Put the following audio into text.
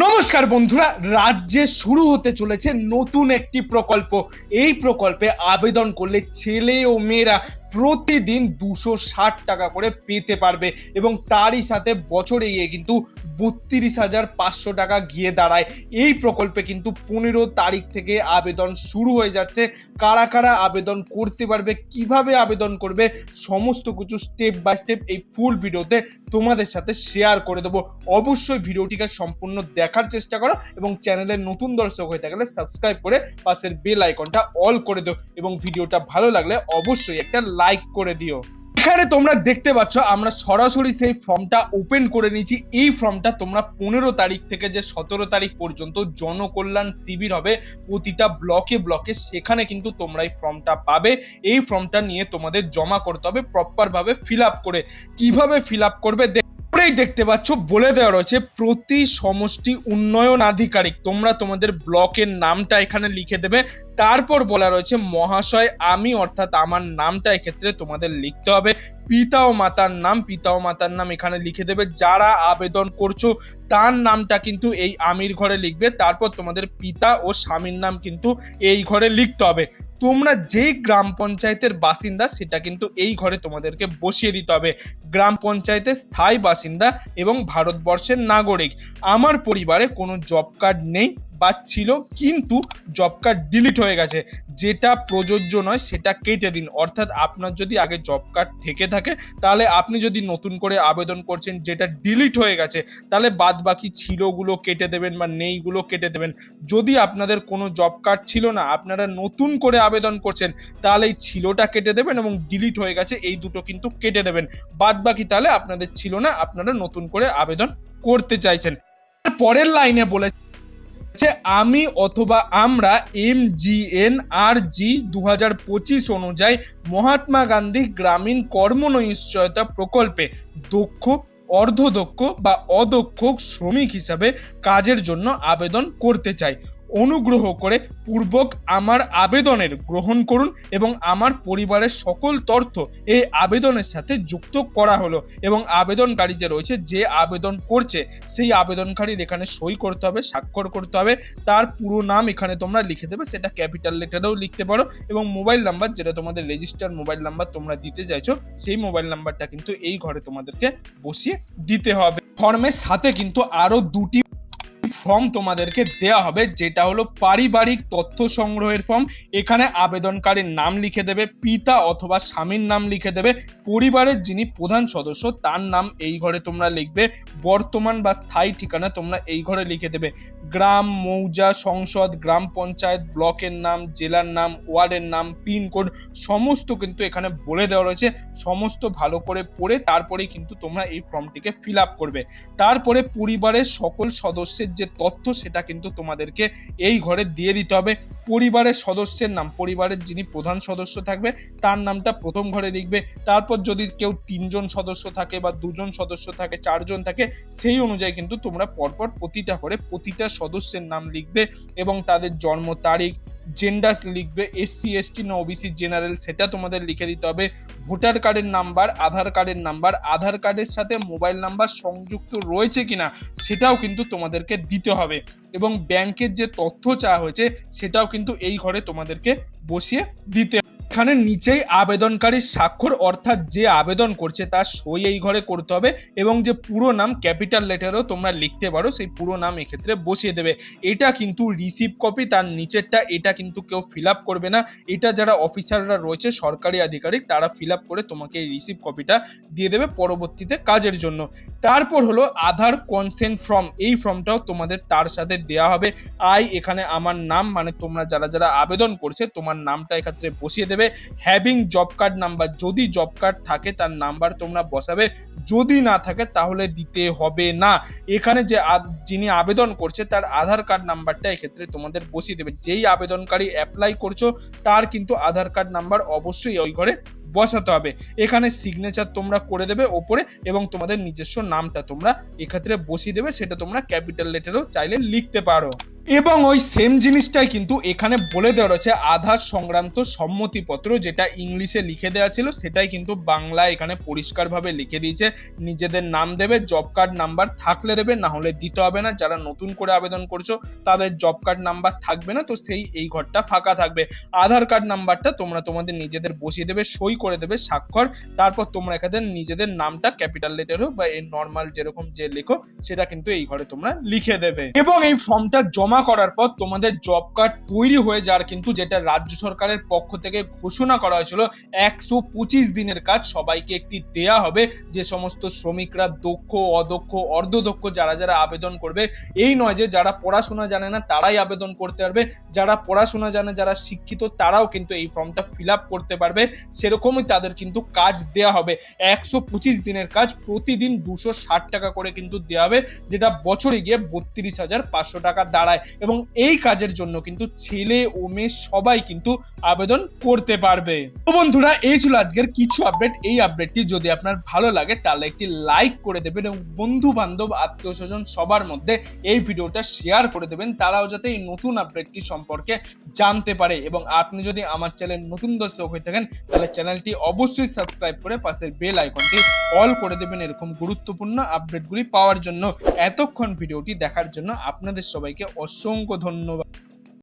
নমস্কার বন্ধুরা, রাজ্যে শুরু হতে চলেছে নতুন একটি প্রকল্প। এই প্রকল্পে আবেদন করলে ছেলে ও মেয়েরা প্রতিদিন 260 টাকা করে পেতে পারবে এবং তারই সাথে বছরে গিয়ে কিন্তু 32,500 টাকা গিয়ে দাঁড়ায়। এই প্রকল্পে কিন্তু 15 তারিখ থেকে আবেদন শুরু হয়ে যাচ্ছে। কারা কারা আবেদন করতে পারবে, কিভাবে আবেদন করবে, সমস্ত কিছু স্টেপ বাই স্টেপ এই ফুল ভিডিওতে তোমাদের সাথে শেয়ার করে দেবো। অবশ্যই ভিডিওটিকে সম্পূর্ণ দেখার চেষ্টা করো এবং চ্যানেলের নতুন দর্শক হয়ে থাকলে সাবস্ক্রাইব করে পাশের বেল আইকনটা অল করে দিও এবং ভিডিওটা ভালো লাগলে অবশ্যই একটা লাইক করে দিও। এখানে তোমরা দেখতে পাচ্ছ আমরা সরাসরি সেই ফর্মটা ওপেন করে নিয়েছি। এই ফর্মটা তোমরা 15 তারিখ থেকে যে 17 তারিখ পর্যন্ত জনকল্যাণ শিবির হবে প্রতিটা ব্লকে ব্লকে, সেখানে কিন্তু তোমরা এই ফর্মটা পাবে। এই ফর্মটা নিয়ে তোমাদের জমা করতে হবে প্রপার ভাবে ফিল আপ করে। কিভাবে ফিল আপ করবে দেখতে পাচ্ছ বলে দেওয়া রয়েছে প্রতি সমষ্টি উন্নয়ন আধিকারিক, তোমরা তোমাদের ব্লকের নামটা এখানে লিখে দেবে। তারপর বলা রয়েছে মহাশয় আমি, অর্থাৎ আমার নামটা এক্ষেত্রে তোমাদের লিখতে হবে। পিতা ও মাতার নাম এখানে লিখে দেবে। যারা আবেদন করছো তার নামটা কিন্তু এই আমির ঘরে লিখবে। তারপর তোমাদের পিতা ও স্বামীর নাম কিন্তু এই ঘরে লিখতে হবে। তোমরা যে গ্রাম পঞ্চায়েতের বাসিন্দা সেটা কিন্তু এই ঘরে তোমাদেরকে বসিয়ে দিতে হবে। গ্রাম পঞ্চায়েতের স্থায়ী বাসিন্দা এবং ভারতবর্ষের নাগরিক। আমার পরিবারে কোনো জব কার্ড নেই বা ছিল কিন্তু জব কার্ড ডিলিট হয়ে গেছে, যেটা প্রযোজ্য নয় সেটা কেটে দিন। অর্থাৎ আপনার যদি আগে জব কার্ড থেকে থাকে তাহলে আপনি যদি নতুন করে আবেদন করছেন যেটা ডিলিট হয়ে গেছে তাহলে বাদ বাকি ছিলগুলো কেটে দেবেন বা নেইগুলো কেটে দেবেন। যদি আপনাদের কোনো জব কার্ড ছিল না, আপনারা নতুন করে আবেদন করছেন, তাহলে এই ছিলটা কেটে দেবেন এবং ডিলিট হয়ে গেছে এই দুটো কিন্তু কেটে দেবেন। বাদ বাকি তাহলে আপনাদের ছিল না, আপনারা নতুন করে আবেদন করতে চাইছেন। পরের লাইনে বলে আমি অথবা আমরা MGNRG 2025 অনুযায়ী মহাত্মা গান্ধী গ্রামীণ কর্মনিশ্চয়তা প্রকল্পে দক্ষ, অর্ধদক্ষ বা অদক্ষ শ্রমিক হিসাবে কাজের জন্য আবেদন করতে চাই। অনুগ্রহ করে পূর্বক আমার আবেদনের গ্রহণ করুন এবং আমার পরিবারের সকল তথ্য এই আবেদনের সাথে যুক্ত করা হলো। এবং আবেদনকারী যে রয়েছে, যে আবেদন করছে সেই আবেদনকারীর এখানে সই করতে হবে, স্বাক্ষর করতে হবে। তার পুরো নাম এখানে তোমরা লিখে দেবে, সেটা ক্যাপিটাল লেটারেও লিখতে পারো। এবং মোবাইল নাম্বার, যেটা তোমাদের রেজিস্টার মোবাইল নাম্বার তোমরা দিতে চাইছো, সেই মোবাইল নাম্বারটা কিন্তু এই ঘরে তোমাদেরকে বসিয়ে দিতে হবে। ফর্মের সাথে কিন্তু আরো দুটি ফর্ম তোমাদেরকে দেয়া হবে, যেটা হলো পারিবারিক তথ্য সংগ্রহের ফর্ম। এখানে আবেদনকারীর নাম লিখে দেবে, পিতা অথবা স্বামীর নাম লিখে দেবে, পরিবারের যিনি প্রধান সদস্য তার নাম এই ঘরে তোমরা লিখবে, বর্তমান বা স্থায়ী ঠিকানা তোমরা এই ঘরে লিখে দেবে, গ্রাম, মৌজা, সংসদ, গ্রাম পঞ্চায়েত, ব্লকের নাম, জেলার নাম, ওয়ার্ডের নাম, পিনকোড সমস্ত কিন্তু এখানে বলে দেওয়া রয়েছে। সমস্ত ভালো করে পড়ে তারপরেই কিন্তু তোমরা এই ফর্মটিকে ফিল আপ করবে। তারপরে পরিবারের সকল সদস্যের যে তথ্য সেটা কিন্তু তোমাদেরকে এই ঘরে দিয়ে দিতে হবে। পরিবারের সদস্যের নাম, পরিবারের যিনি প্রধান সদস্য থাকবে তার নামটা প্রথম ঘরে লিখবে। তারপর যদি কেউ 3জন সদস্য থাকে বা 2জন সদস্য থাকে, 4জন থাকে, সেই অনুযায়ী কিন্তু তোমরা পরপর প্রতিটা করে প্রতিটা সদস্যের নাম লিখবে এবং তাদের জন্ম তারিখ, জেন্ডার লিখবে, SC ST না OBC জেনারেল সেটা তোমাদের লিখে দিতে হবে। ভোটার কার্ডের নাম্বার, আধার কার্ডের নাম্বার, আধার কার্ডের সাথে মোবাইল নাম্বার সংযুক্ত রয়েছে কিনা সেটাও কিন্তু তোমাদেরকে দিতে হবে। এবং ব্যাংকের যে তথ্য চাওয়া হয়েছে সেটাও কিন্তু এই ঘরে তোমাদেরকে বসিয়ে দিতে হবে। এখানে নিচেই আবেদনকারীর স্বাক্ষর, অর্থাৎ যে আবেদন করছে তার সই এই ঘরে করতে হবে এবং যে পুরো নাম ক্যাপিটাল লেটারেও তোমরা লিখতে পারো, সেই পুরো নাম এক্ষেত্রে বসিয়ে দেবে। এটা কিন্তু রিসিভ কপি, তার নিচেরটা এটা কিন্তু কেউ ফিল আপ করবে না। এটা যারা অফিসাররা রয়েছে, সরকারি আধিকারিক, তারা ফিল আপ করে তোমাকে এই রিসিভ কপিটা দিয়ে দেবে পরবর্তীতে কাজের জন্য। তারপর হলো আধার কনসেন্ট ফর্ম, এই ফর্মটাও তোমাদের তার সাথে দেওয়া হবে। এখানে আমার নাম, মানে তোমরা যারা যারা আবেদন করছে তোমার নামটা এক্ষেত্রে বসিয়ে দেবে। হ্যাভিং জব কার্ড নাম্বার, যদি জব কার্ড থাকে তার নাম্বার তোমরা বসাবে, যদি না থাকে তাহলে দিতে হবে না। এখানে যে যিনি আবেদন করছে তার আধার কার্ড নাম্বারটা এক্ষেত্রে তোমাদের বসিয়ে দেবে। যেই আবেদনকারী অ্যাপ্লাই করছো তার কিন্তু আধার কার্ড নাম্বার অবশ্যই ওই ঘরে বসাতে হবে। এখানে সিগনেচার তোমরা করে দেবে ওপরে এবং তোমাদের নিজস্ব নামটা তোমরা এক্ষেত্রে বসিয়ে দেবে, সেটা তোমরা ক্যাপিটাল লেটারেও চাইলে লিখতে পারো। এবং ওই সেম জিনিসটাই কিন্তু এখানে বলে দেওয়া রয়েছে, আধার সংক্রান্ত সম্মতিপত্র যেটা ইংলিশে লিখে দেওয়া ছিল সেটাই কিন্তু বাংলায় এখানে পরিষ্কারভাবে লিখে দিয়েছে। নিজেদের নাম দেবে, জব কার্ড নাম্বার থাকলে দেবে, না হলে দিতে হবে না। যারা নতুন করে আবেদন করছো তাদের জব কার্ড নাম্বার থাকবে না, তো সেই এই ঘরটা ফাঁকা থাকবে। আধার কার্ড নাম্বারটা তোমরা তোমাদের নিজেদের বসিয়ে দেবে, সই করে দেবে, স্বাক্ষর। তারপর তোমরা এখানে নিজেদের নামটা ক্যাপিটাল লেটার হোক বা এই নর্মাল যেরকম যে লেখো সেটা কিন্তু এই ঘরে তোমরা লিখে দেবে। এবং এই ফর্মটা জমা করার পর তোমাদের জব কার্ড তৈরি হয়ে যাওয়ার কিন্তু, যেটা রাজ্য সরকারের পক্ষ থেকে ঘোষণা করা হয়েছিল, 125 দিনের কাজ সবাইকে একটি দেয়া হবে। যে সমস্ত শ্রমিকরা দক্ষ, অদক্ষ, অর্ধদক্ষ যারা যারা আবেদন করবে, এই নয় যে যারা পড়াশোনা জানে না তারাই আবেদন করতে পারবে, যারা পড়াশোনা জানে, যারা শিক্ষিত তারাও কিন্তু এই ফর্মটা ফিল আপ করতে পারবে। সেরকমই তাদের কিন্তু কাজ দেয়া হবে। 125 দিনের কাজ, প্রতিদিন 260 টাকা করে কিন্তু দেওয়া হবে, যেটা বছরে গিয়ে 32,500 টাকা দাঁড়ায়। এবং এই কাজের জন্য কিন্তু ছেলে ও মেয়ে সবাই কিন্তু আবেদন করতে পারবে। তো বন্ধুরা, এই ছিল আজকের কিছু আপডেট। এই আপডেটটি যদি আপনার ভালো লাগে তাহলে একটি লাইক করে দেবেন এবং বন্ধু বান্ধব, আত্মীয় স্বজন সবার মধ্যে এই ভিডিওটা শেয়ার করে দেবেন, তারাও যাতে এই নতুন আপডেটটি সম্পর্কে জানতে পারে। এবং আপনি যদি আমার চ্যানেল নতুন দর্শক হয়ে থাকেন তাহলে চ্যানেলটি অবশ্যই সাবস্ক্রাইব করে পাশের বেল আইকনটি অল করে দেবেন এরকম গুরুত্বপূর্ণ আপডেটগুলি পাওয়ার জন্য। এতক্ষণ ভিডিওটি দেখার জন্য আপনাদের সবাইকে অসংখ্য ধন্যবাদ।